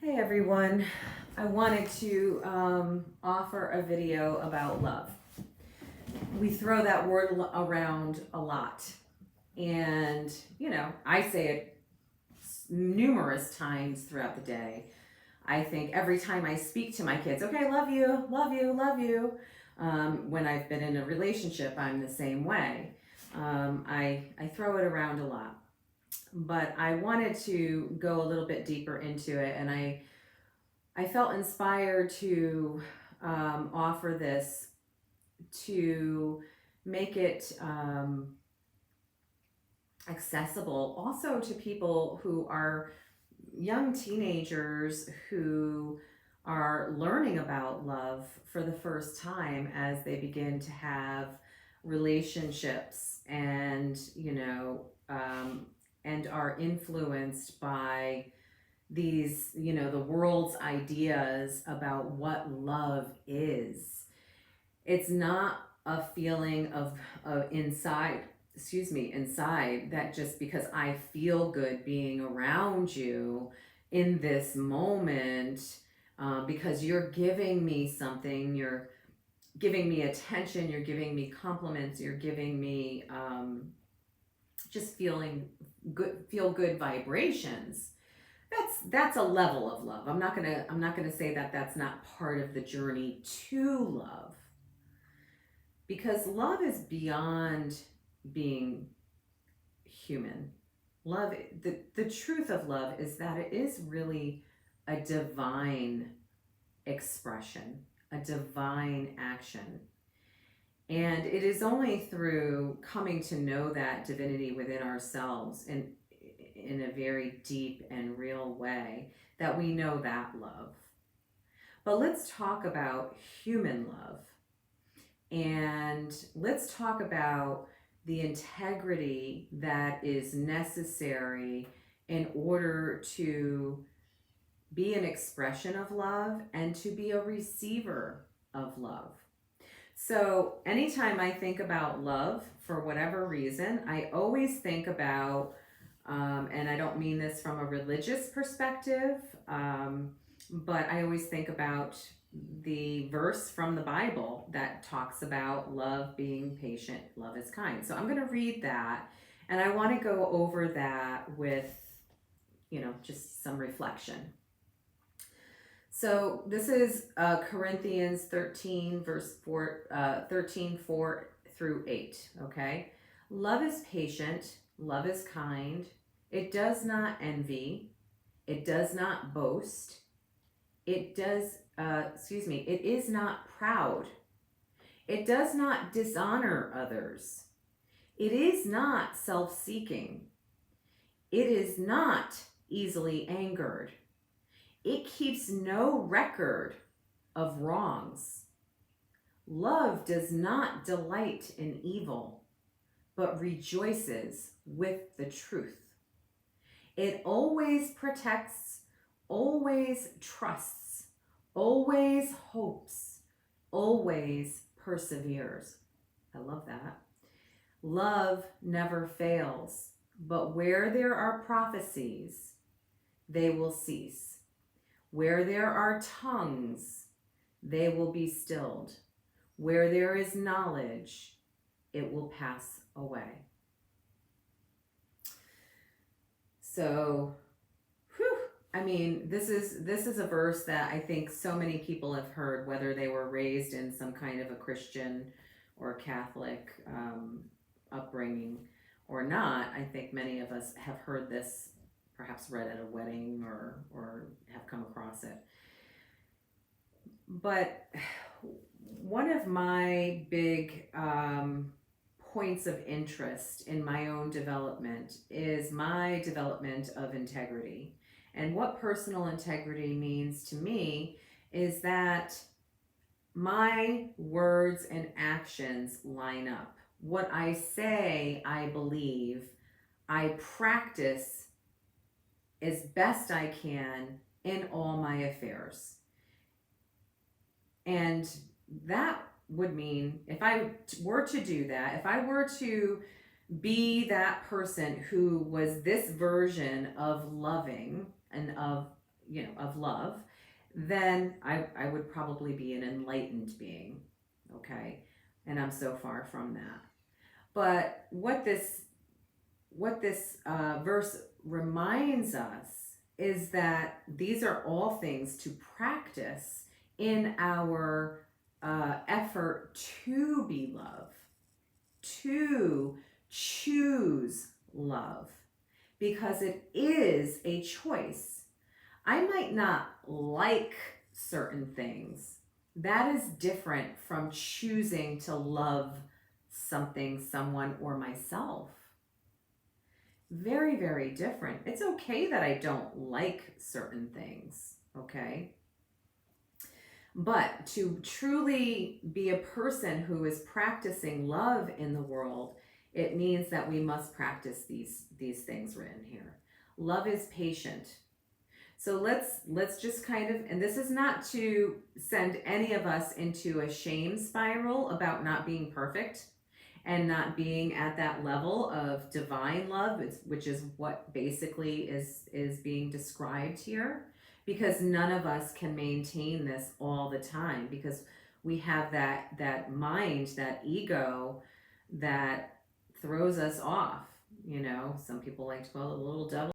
Hey everyone, I wanted to offer a video about love. We throw that word around a lot, and I say it numerous times throughout the day. I think every time I speak to my kids, okay, love you, love you, love you. When I've been in a relationship, I'm the same way. I throw it around a lot, but I wanted to go a little bit deeper into it, and I felt inspired to offer this to make it accessible also to people who are young teenagers who are learning about love for the first time as they begin to have relationships and are influenced by the world's ideas about what love is. It's not a feeling of inside that just because I feel good being around you in this moment, because you're giving me something, you're giving me attention, you're giving me compliments, you're giving me just feel good vibrations. That's a level of love. I'm not gonna say that that's not part of the journey to love, because love is beyond being human. Love, the truth of love is that it is really a divine expression, a divine action. And it is only through coming to know that divinity within ourselves and in a very deep and real way that we know that love. But let's talk about human love, and let's talk about the integrity that is necessary in order to be an expression of love and to be a receiver of love. So, anytime I think about love, for whatever reason, I always think about, and I don't mean this from a religious perspective, but I always think about the verse from the Bible that talks about love being patient, love is kind. So, I'm going to read that, and I want to go over that with, just some reflection. So this is Corinthians 13, verse 4, 13, 4 through 8. Okay. Love is patient. Love is kind. It does not envy. It does not boast. It is not proud. It does not dishonor others. It is not self-seeking. It is not easily angered. It keeps no record of wrongs. Love does not delight in evil, but rejoices with the truth. It always protects, always trusts, always hopes, always perseveres. I love that. Love never fails, but where there are prophecies, they will cease. Where there are tongues, they will be stilled. Where there is knowledge, it will pass away. So, this is a verse that I think so many people have heard, whether they were raised in some kind of a Christian or Catholic upbringing or not. I think many of us have heard this, perhaps read at a wedding or have come across it. But one of my big points of interest in my own development is my development of integrity. And what personal integrity means to me is that my words and actions line up. What I say, I believe, I practice as best I can in all my affairs. And that would mean, if I were to do that, if I were to be that person who was this version of loving and of of love, then I would probably be an enlightened being. Okay. And I'm so far from that. But what this verse reminds us is that these are all things to practice in our effort to be love, to choose love, because it is a choice. I might not like certain things. That is different from choosing to love something, someone, or myself. Very, very different. It's okay that I don't like certain things, okay? But to truly be a person who is practicing love in the world, it means that we must practice these things written here. Love is patient. So let's just kind of, and this is not to send any of us into a shame spiral about not being perfect and not being at that level of divine love, which is what basically is being described here, because none of us can maintain this all the time, because we have that mind, that ego that throws us off. Some people like to call it a little devil